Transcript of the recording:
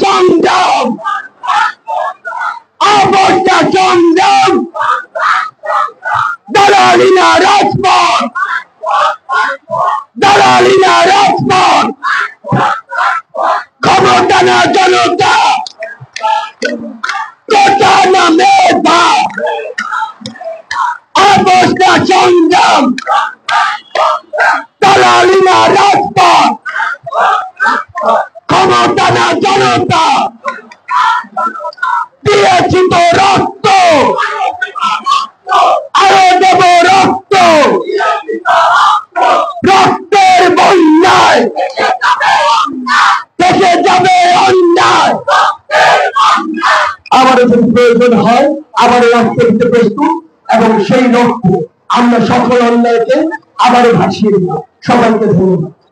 সংগ্রাম, অবস্থা সংগ্রাম, দালালি না রাজপথ, দালালি না রাজপথ, ক্ষমতা না জনতা, কোটা না মেধা, অবস্থা সংগ্রাম, দালালি না রাজপথ, ক্ষমতা না জনতা, দিয়েছি তো রক্ত, আরো দেব রক্ত, রক্তের বন্যায় থেকে যাবে অন্যায়। আবারও যদি প্রয়োজন হয় আবারও রক্ত দিতে প্রস্তুত, এবং সেই রক্ত আমরা সকল অন্যায়কে আবারও ভাসিয়ে দেব। সবাইকে ধন্যবাদ।